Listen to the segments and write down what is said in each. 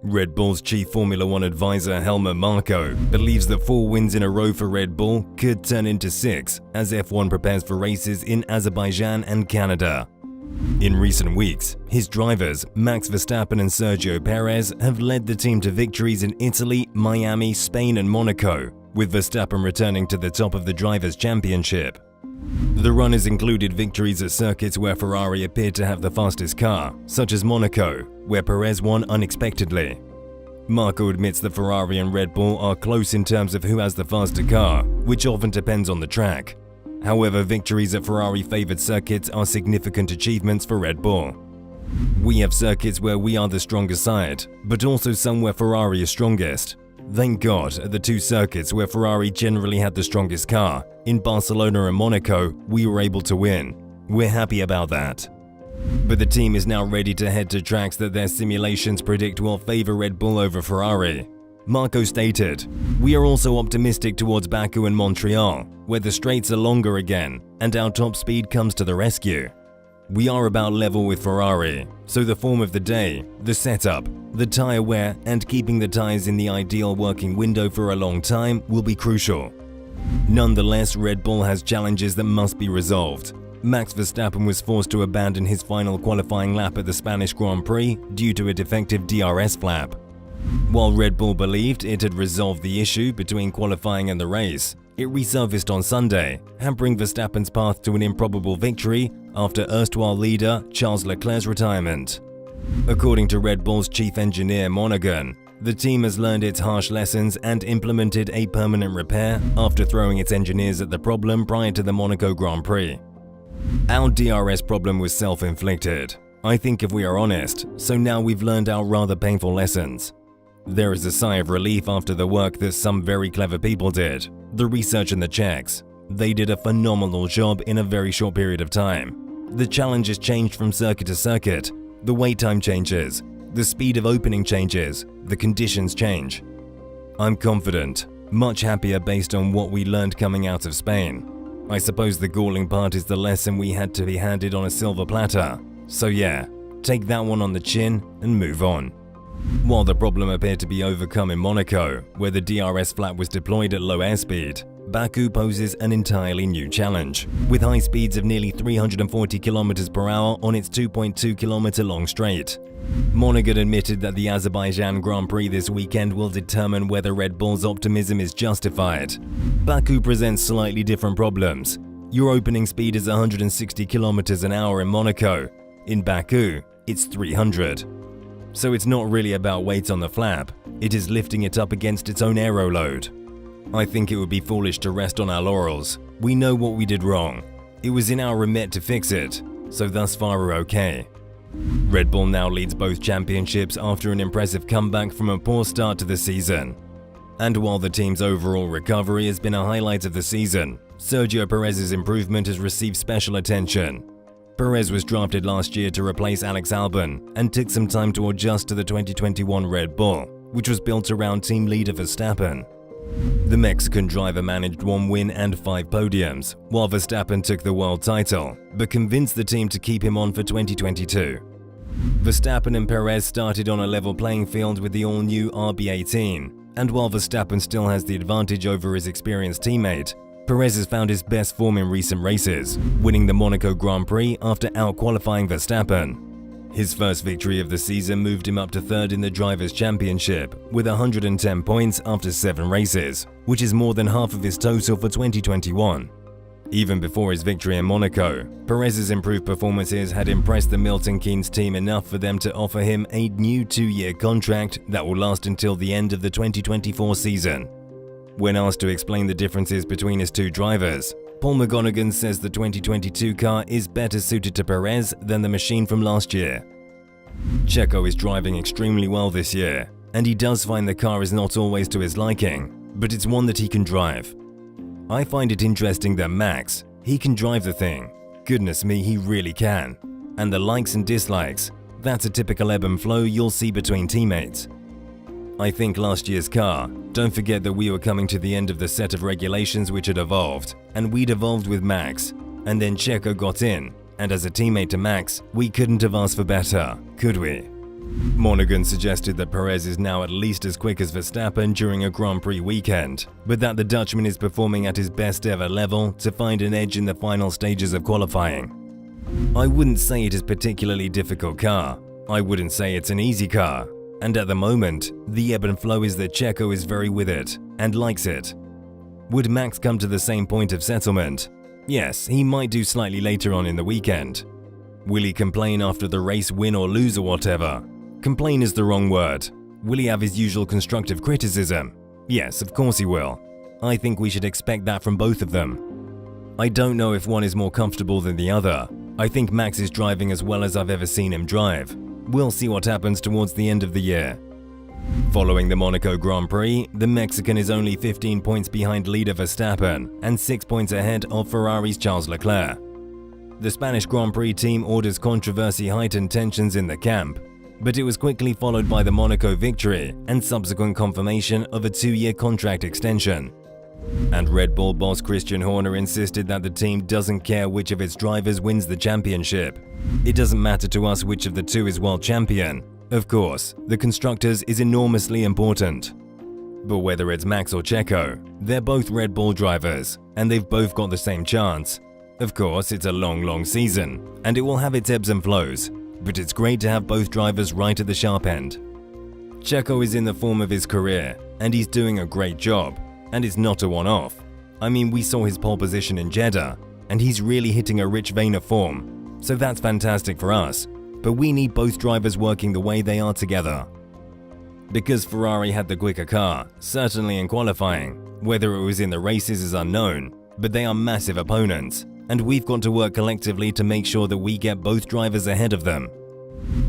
Red Bull's chief Formula One advisor Helmut Marko believes that 4 wins in a row for Red Bull could turn into 6 as F1 prepares for races in Azerbaijan and Canada. In recent weeks, his drivers, Max Verstappen and Sergio Perez, have led the team to victories in Italy, Miami, Spain and Monaco, with Verstappen returning to the top of the Drivers' Championship. The runners included victories at circuits where Ferrari appeared to have the fastest car, such as Monaco, where Perez won unexpectedly. Marko admits that Ferrari and Red Bull are close in terms of who has the faster car, which often depends on the track. However, victories at Ferrari-favored circuits are significant achievements for Red Bull. We have circuits where we are the stronger side, but also some where Ferrari is strongest. Thank God, at the 2 circuits where Ferrari generally had the strongest car, in Barcelona and Monaco, we were able to win. We're happy about that. But the team is now ready to head to tracks that their simulations predict will favor Red Bull over Ferrari. Marko stated, "We are also optimistic towards Baku and Montreal, where the straights are longer again, and our top speed comes to the rescue. We are about level with Ferrari, so the form of the day, the setup, the tyre wear and keeping the tyres in the ideal working window for a long time will be crucial." Nonetheless, Red Bull has challenges that must be resolved. Max Verstappen was forced to abandon his final qualifying lap at the Spanish Grand Prix due to a defective DRS flap. While Red Bull believed it had resolved the issue between qualifying and the race, it resurfaced on Sunday, hampering Verstappen's path to an improbable victory after erstwhile leader Charles Leclerc's retirement. According to Red Bull's chief engineer Monaghan, the team has learned its harsh lessons and implemented a permanent repair after throwing its engineers at the problem prior to the Monaco Grand Prix. "Our DRS problem was self-inflicted, I think, if we are honest, so now we've learned our rather painful lessons." There is a sigh of relief after the work that some very clever people did, the research and the checks. They did a phenomenal job in a very short period of time. The challenges changed from circuit to circuit, the wait time changes, the speed of opening changes, the conditions change. I'm confident, much happier based on what we learned coming out of Spain. I suppose the galling part is the lesson we had to be handed on a silver platter. So yeah, take that one on the chin and move on. While the problem appeared to be overcome in Monaco, where the DRS flap was deployed at low airspeed, Baku poses an entirely new challenge, with high speeds of nearly 340 km per hour on its 2.2 km long straight. Monaghan admitted that the Azerbaijan Grand Prix this weekend will determine whether Red Bull's optimism is justified. Baku presents slightly different problems. Your opening speed is 160 km an hour in Monaco. In Baku, it's 300. So it's not really about weight on the flap, it is lifting it up against its own aero load. I think it would be foolish to rest on our laurels. We know what we did wrong. It was in our remit to fix it, so thus far we're okay. Red Bull now leads both championships after an impressive comeback from a poor start to the season. And while the team's overall recovery has been a highlight of the season, Sergio Perez's improvement has received special attention. Perez was drafted last year to replace Alex Albon and took some time to adjust to the 2021 Red Bull, which was built around team leader Verstappen. The Mexican driver managed 1 win and 5 podiums, while Verstappen took the world title, but convinced the team to keep him on for 2022. Verstappen and Perez started on a level playing field with the all-new RB18, and while Verstappen still has the advantage over his experienced teammate, Perez has found his best form in recent races, winning the Monaco Grand Prix after out-qualifying Verstappen. His first victory of the season moved him up to 3rd in the Drivers' Championship, with 110 points after 7 races, which is more than half of his total for 2021. Even before his victory in Monaco, Perez's improved performances had impressed the Milton Keynes team enough for them to offer him a new 2-year contract that will last until the end of the 2024 season. When asked to explain the differences between his 2 drivers, Paul McGonaghan says the 2022 car is better suited to Perez than the machine from last year. Checo is driving extremely well this year, and he does find the car is not always to his liking, but it's one that he can drive. I find it interesting that Max, he can drive the thing. Goodness me, he really can. And the likes and dislikes, that's a typical ebb and flow you'll see between teammates. I think last year's car, don't forget that we were coming to the end of the set of regulations which had evolved, and we'd evolved with Max, and then Checo got in, and as a teammate to Max, we couldn't have asked for better, could we? Monaghan suggested that Perez is now at least as quick as Verstappen during a Grand Prix weekend, but that the Dutchman is performing at his best ever level to find an edge in the final stages of qualifying. I wouldn't say it is a particularly difficult car. I wouldn't say it's an easy car. And at the moment, the ebb and flow is that Checo is very with it and likes it. Would Max come to the same point of settlement? Yes, he might do slightly later on in the weekend. Will he complain after the race, win or lose or whatever? Complain is the wrong word. Will he have his usual constructive criticism? Yes, of course he will. I think we should expect that from both of them. I don't know if one is more comfortable than the other. I think Max is driving as well as I've ever seen him drive. We'll see what happens towards the end of the year. Following the Monaco Grand Prix, the Mexican is only 15 points behind leader Verstappen and 6 points ahead of Ferrari's Charles Leclerc. The Spanish Grand Prix team orders controversy heightened tensions in the camp, but it was quickly followed by the Monaco victory and subsequent confirmation of a 2-year contract extension. And Red Bull boss Christian Horner insisted that the team doesn't care which of its drivers wins the championship. It doesn't matter to us which of the two is world champion. Of course, the constructors is enormously important. But whether it's Max or Checo, they're both Red Bull drivers, and they've both got the same chance. Of course, it's a long season, and it will have its ebbs and flows, but it's great to have both drivers right at the sharp end. Checo is in the form of his career, and he's doing a great job, and it's not a one-off. I mean, we saw his pole position in Jeddah, and he's really hitting a rich vein of form, so that's fantastic for us, but we need both drivers working the way they are together. Because Ferrari had the quicker car, certainly in qualifying, whether it was in the races is unknown, but they are massive opponents, and we've got to work collectively to make sure that we get both drivers ahead of them.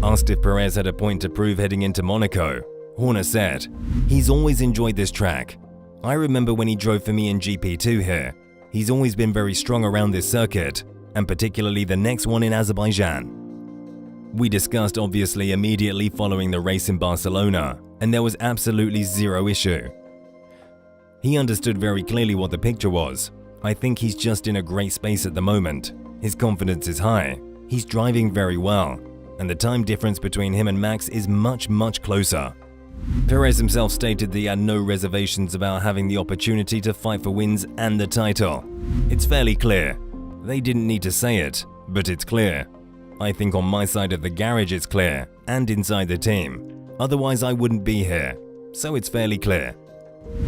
Asked if Perez had a point to prove heading into Monaco, Horner said, "He's always enjoyed this track. I remember when he drove for me in GP2 here. He's always been very strong around this circuit, and particularly the next one in Azerbaijan." We discussed obviously immediately following the race in Barcelona, and there was absolutely zero issue. He understood very clearly what the picture was. I think he's just in a great space at the moment. His confidence is high, he's driving very well, and the time difference between him and Max is much closer. Perez himself stated that he had no reservations about having the opportunity to fight for wins and the title. It's fairly clear. They didn't need to say it, but it's clear. I think on my side of the garage it's clear, and inside the team. Otherwise I wouldn't be here, so it's fairly clear.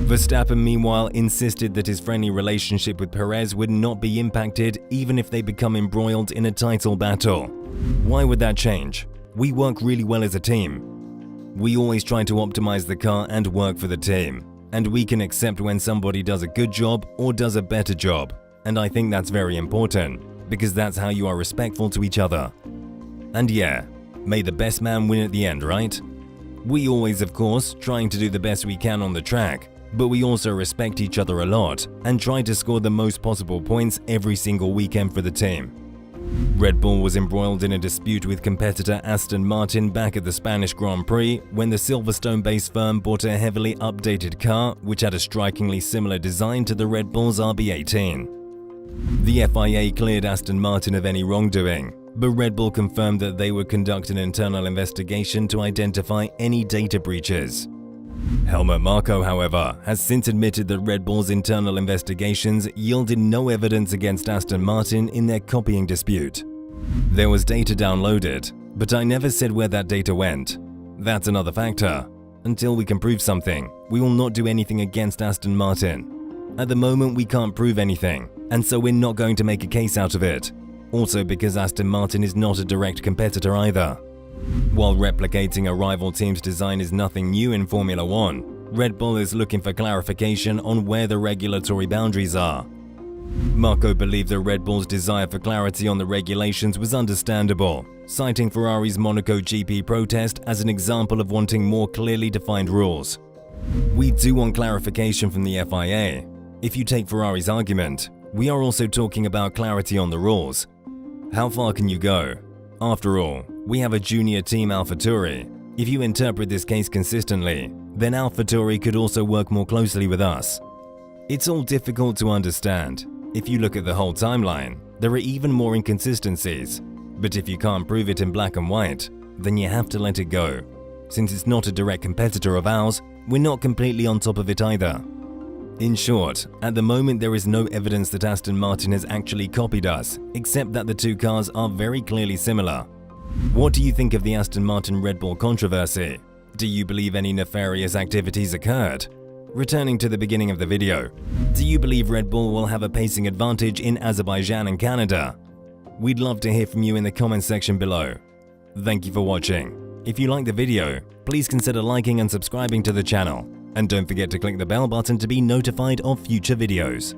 Verstappen meanwhile insisted that his friendly relationship with Perez would not be impacted even if they become embroiled in a title battle. Why would that change? We work really well as a team. We always try to optimize the car and work for the team, and we can accept when somebody does a good job or does a better job, and I think that's very important, because that's how you are respectful to each other. And yeah, may the best man win at the end, right? We always, of course, trying to do the best we can on the track, but we also respect each other a lot and try to score the most possible points every single weekend for the team. Red Bull was embroiled in a dispute with competitor Aston Martin back at the Spanish Grand Prix when the Silverstone-based firm bought a heavily updated car which had a strikingly similar design to the Red Bull's RB18. The FIA cleared Aston Martin of any wrongdoing, but Red Bull confirmed that they would conduct an internal investigation to identify any data breaches. Helmut Marko, however, has since admitted that Red Bull's internal investigations yielded no evidence against Aston Martin in their copying dispute. There was data downloaded, but I never said where that data went. That's another factor. Until we can prove something, we will not do anything against Aston Martin. At the moment we can't prove anything, and so we're not going to make a case out of it. Also because Aston Martin is not a direct competitor either. While replicating a rival team's design is nothing new in Formula One, Red Bull is looking for clarification on where the regulatory boundaries are. Marko believed that Red Bull's desire for clarity on the regulations was understandable, citing Ferrari's Monaco GP protest as an example of wanting more clearly defined rules. We do want clarification from the FIA. If you take Ferrari's argument, we are also talking about clarity on the rules. How far can you go? After all, we have a junior team AlphaTauri. If you interpret this case consistently, then AlphaTauri could also work more closely with us. It's all difficult to understand. If you look at the whole timeline, there are even more inconsistencies. But if you can't prove it in black and white, then you have to let it go. Since it's not a direct competitor of ours, we're not completely on top of it either. In short, at the moment there is no evidence that Aston Martin has actually copied us, except that the two cars are very clearly similar. What do you think of the Aston Martin Red Bull controversy? Do you believe any nefarious activities occurred? Returning to the beginning of the video, do you believe Red Bull will have a pacing advantage in Azerbaijan and Canada? We'd love to hear from you in the comments section below. Thank you for watching. If you liked the video, please consider liking and subscribing to the channel. And don't forget to click the bell button to be notified of future videos.